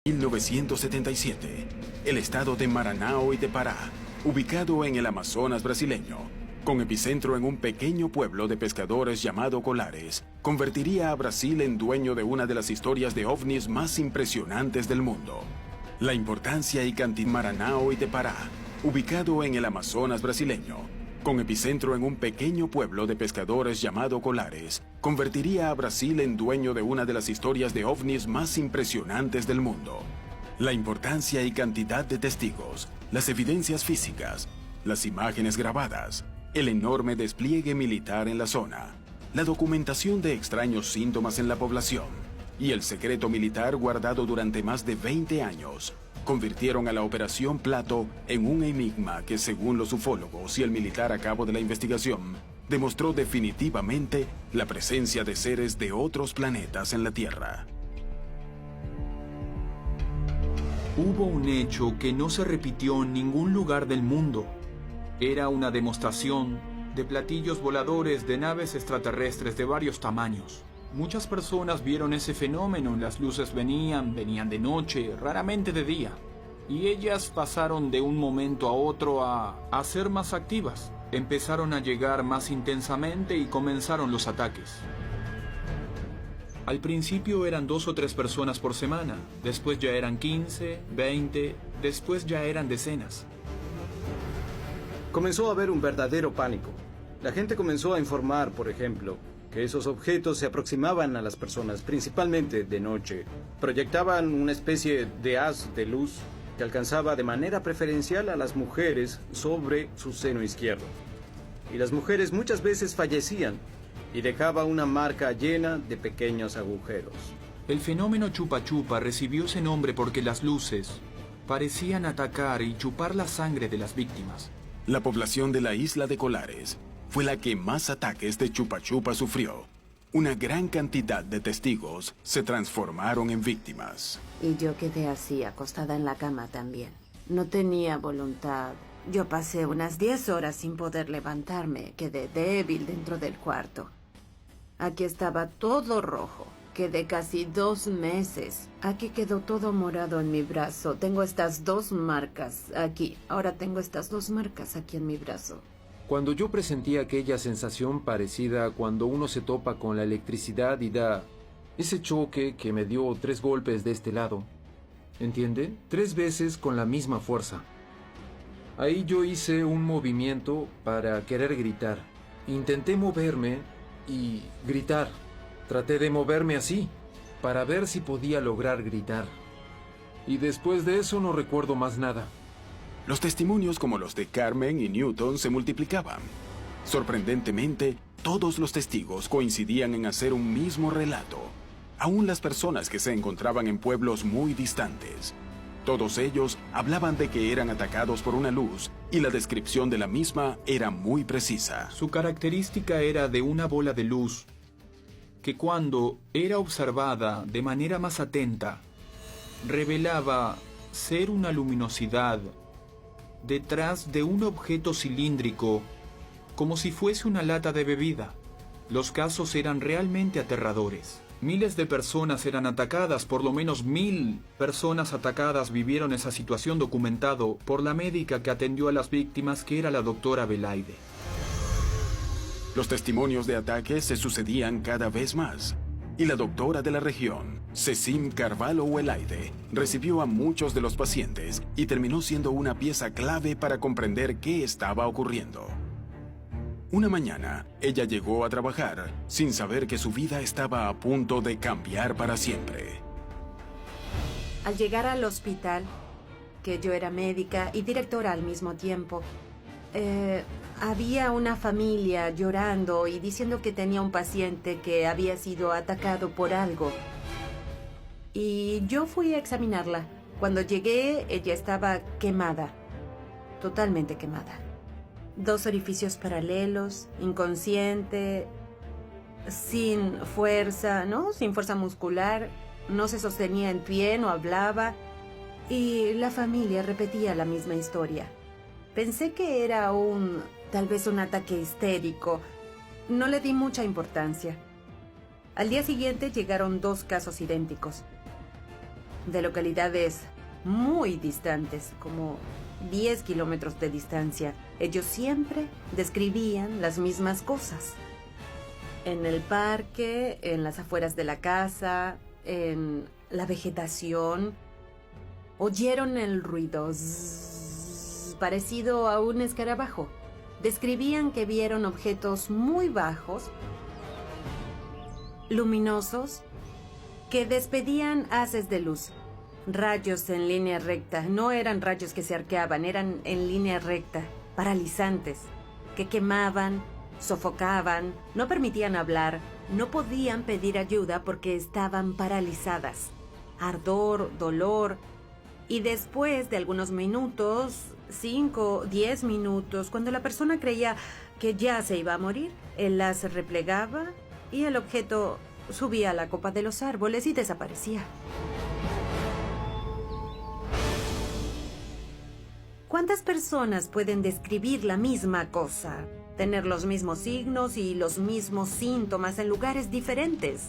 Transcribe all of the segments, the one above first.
1977, el estado de Maranhão y de Pará, ubicado en el Amazonas brasileño, con epicentro en un pequeño pueblo de pescadores llamado Colares, convertiría a Brasil en dueño de una de las historias de ovnis más impresionantes del mundo. La importancia y cantidad de Maranhão y de Pará, ubicado en el Amazonas brasileño, con epicentro en un pequeño pueblo de pescadores llamado Colares, convertiría a Brasil en dueño de una de las historias de ovnis más impresionantes del mundo. La importancia y cantidad de testigos, las evidencias físicas, las imágenes grabadas, el enorme despliegue militar en la zona, la documentación de extraños síntomas en la población y el secreto militar guardado durante más de 20 años, convirtieron a la Operación Plato en un enigma que, según los ufólogos y el militar a cabo de la investigación, demostró definitivamente la presencia de seres de otros planetas en la Tierra. Hubo un hecho que no se repitió en ningún lugar del mundo. Era una demostración de platillos voladores de naves extraterrestres de varios tamaños. Muchas personas vieron ese fenómeno. Las luces venían de noche, raramente de día. Y ellas pasaron de un momento a otro a ser más activas. Empezaron a llegar más intensamente y comenzaron los ataques. Al principio eran 2 o 3 personas por semana, después ya eran 15, 20, después ya eran decenas. Comenzó a haber un verdadero pánico. La gente comenzó a informar, por ejemplo, que esos objetos se aproximaban a las personas, principalmente de noche. Proyectaban una especie de haz de luz que alcanzaba de manera preferencial a las mujeres sobre su seno izquierdo. Y las mujeres muchas veces fallecían y dejaba una marca llena de pequeños agujeros. El fenómeno chupa-chupa recibió ese nombre porque las luces parecían atacar y chupar la sangre de las víctimas. La población de la isla de Colares fue la que más ataques de chupa-chupa sufrió. Una gran cantidad de testigos se transformaron en víctimas. Y yo quedé así, acostada en la cama también. No tenía voluntad. Yo pasé unas 10 horas sin poder levantarme. Quedé débil dentro del cuarto. Aquí estaba todo rojo. Quedé casi 2 meses. Aquí quedó todo morado en mi brazo. Tengo estas 2 marcas aquí. Ahora tengo estas 2 marcas aquí en mi brazo. Cuando yo presentí aquella sensación parecida a cuando uno se topa con la electricidad y da ese choque que me dio 3 golpes de este lado. ¿Entiende? 3 veces con la misma fuerza. Ahí yo hice un movimiento para querer gritar. Intenté moverme y gritar. Traté de moverme así, para ver si podía lograr gritar. Y después de eso no recuerdo más nada. Los testimonios como los de Carmen y Newton se multiplicaban. Sorprendentemente, todos los testigos coincidían en hacer un mismo relato, aún las personas que se encontraban en pueblos muy distantes. Todos ellos hablaban de que eran atacados por una luz y la descripción de la misma era muy precisa. Su característica era de una bola de luz que, cuando era observada de manera más atenta, revelaba ser una luminosidad detrás de un objeto cilíndrico, como si fuese una lata de bebida. Los casos eran realmente aterradores. Miles de personas eran atacadas, por lo menos 1000 personas atacadas vivieron esa situación, documentado por la médica que atendió a las víctimas, que era la doctora Belaide. Los testimonios de ataques se sucedían cada vez más, y la doctora de la región, Cecim Carvalho Welaide, recibió a muchos de los pacientes y terminó siendo una pieza clave para comprender qué estaba ocurriendo. Una mañana, ella llegó a trabajar sin saber que su vida estaba a punto de cambiar para siempre. Al llegar al hospital, que yo era médica y directora al mismo tiempo, había una familia llorando y diciendo que tenía un paciente que había sido atacado por algo. Y yo fui a examinarla. Cuando llegué, ella estaba quemada, totalmente quemada. 2 orificios paralelos, inconsciente, sin fuerza, ¿no? Sin fuerza muscular, no se sostenía en pie, no hablaba. Y la familia repetía la misma historia. Pensé que era tal vez un ataque histérico. No le di mucha importancia. Al día siguiente llegaron 2 casos idénticos. de localidades muy distantes, como 10 kilómetros de distancia. Ellos siempre describían las mismas cosas. En el parque, en las afueras de la casa, en la vegetación, oyeron el ruido zzzz, parecido a un escarabajo. Describían que vieron objetos muy bajos, luminosos, que despedían haces de luz. Rayos en línea recta. No eran rayos que se arqueaban, eran en línea recta, paralizantes, que quemaban, sofocaban, no permitían hablar, no podían pedir ayuda porque estaban paralizadas. Ardor, dolor. Y después de algunos minutos, 5, 10 minutos, cuando la persona creía que ya se iba a morir, el haz se replegaba y el objeto subía a la copa de los árboles y desaparecía. ¿Cuántas personas pueden describir la misma cosa? Tener los mismos signos y los mismos síntomas en lugares diferentes.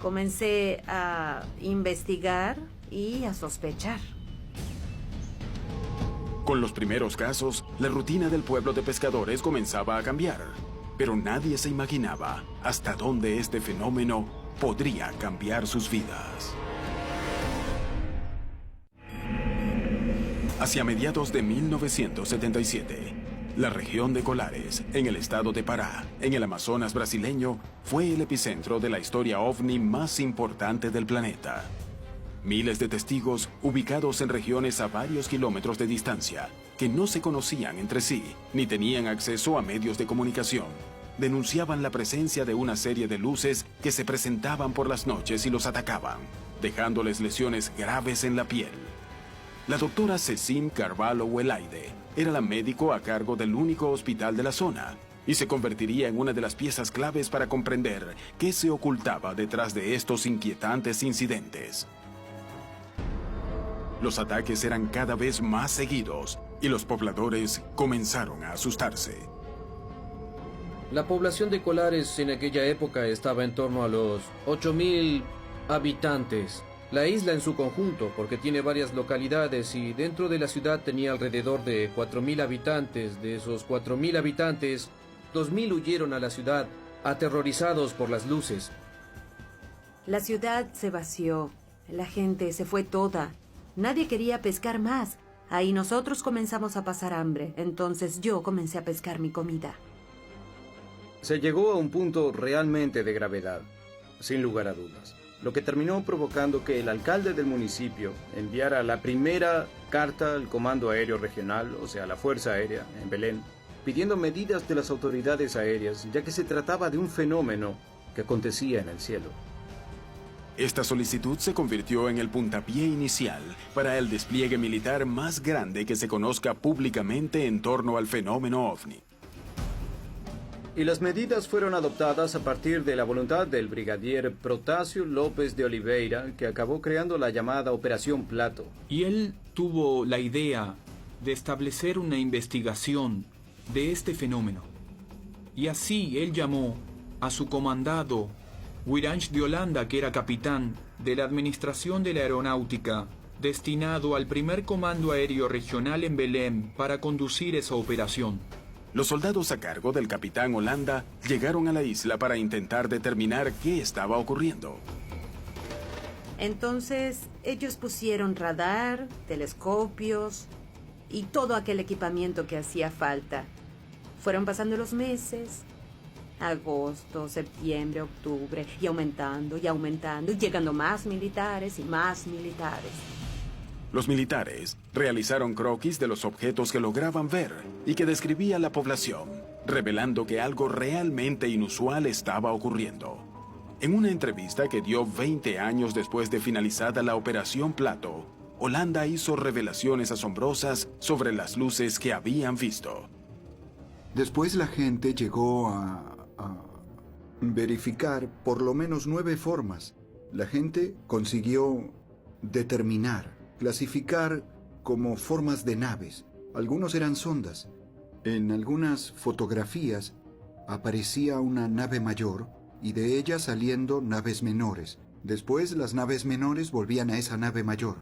Comencé a investigar y a sospechar. Con los primeros casos, la rutina del pueblo de pescadores comenzaba a cambiar, pero nadie se imaginaba hasta dónde este fenómeno podría cambiar sus vidas. Hacia mediados de 1977, la región de Colares, en el estado de Pará, en el Amazonas brasileño, fue el epicentro de la historia ovni más importante del planeta. Miles de testigos, ubicados en regiones a varios kilómetros de distancia, que no se conocían entre sí, ni tenían acceso a medios de comunicación, denunciaban la presencia de una serie de luces que se presentaban por las noches y los atacaban, dejándoles lesiones graves en la piel. La doctora Cecim Carvalho Welaide era la médico a cargo del único hospital de la zona y se convertiría en una de las piezas claves para comprender qué se ocultaba detrás de estos inquietantes incidentes. Los ataques eran cada vez más seguidos y los pobladores comenzaron a asustarse. La población de Colares en aquella época estaba en torno a los 8.000 habitantes. La isla en su conjunto, porque tiene varias localidades y dentro de la ciudad tenía alrededor de 4.000 habitantes. De esos 4.000 habitantes, 2.000 huyeron a la ciudad, aterrorizados por las luces. La ciudad se vació, la gente se fue toda. Nadie quería pescar más. Ahí nosotros comenzamos a pasar hambre. Entonces yo comencé a pescar mi comida. Se llegó a un punto realmente de gravedad, sin lugar a dudas, lo que terminó provocando que el alcalde del municipio enviara la primera carta al Comando Aéreo Regional, o sea, la Fuerza Aérea, en Belén, pidiendo medidas de las autoridades aéreas, ya que se trataba de un fenómeno que acontecía en el cielo. Esta solicitud se convirtió en el puntapié inicial para el despliegue militar más grande que se conozca públicamente en torno al fenómeno ovni. Y las medidas fueron adoptadas a partir de la voluntad del brigadier Protásio López de Oliveira, que acabó creando la llamada Operación Plato. Y él tuvo la idea de establecer una investigación de este fenómeno. Y así él llamó a su comandado, Wiranch de Holanda, que era capitán de la Administración de la Aeronáutica, destinado al primer Comando Aéreo Regional en Belém para conducir esa operación. Los soldados a cargo del capitán Holanda llegaron a la isla para intentar determinar qué estaba ocurriendo. Entonces ellos pusieron radar, telescopios y todo aquel equipamiento que hacía falta. Fueron pasando los meses, agosto, septiembre, octubre, y aumentando, y llegando más militares y más militares. Los militares realizaron croquis de los objetos que lograban ver y que describía la población, revelando que algo realmente inusual estaba ocurriendo. En una entrevista que dio 20 años después de finalizada la Operación Plato, Holanda hizo revelaciones asombrosas sobre las luces que habían visto. Después la gente llegó a verificar por lo menos 9 formas. La gente consiguió determinar, clasificar como formas de naves. Algunos eran sondas. En algunas fotografías aparecía una nave mayor y de ella saliendo naves menores, Después las naves menores volvían a esa nave mayor.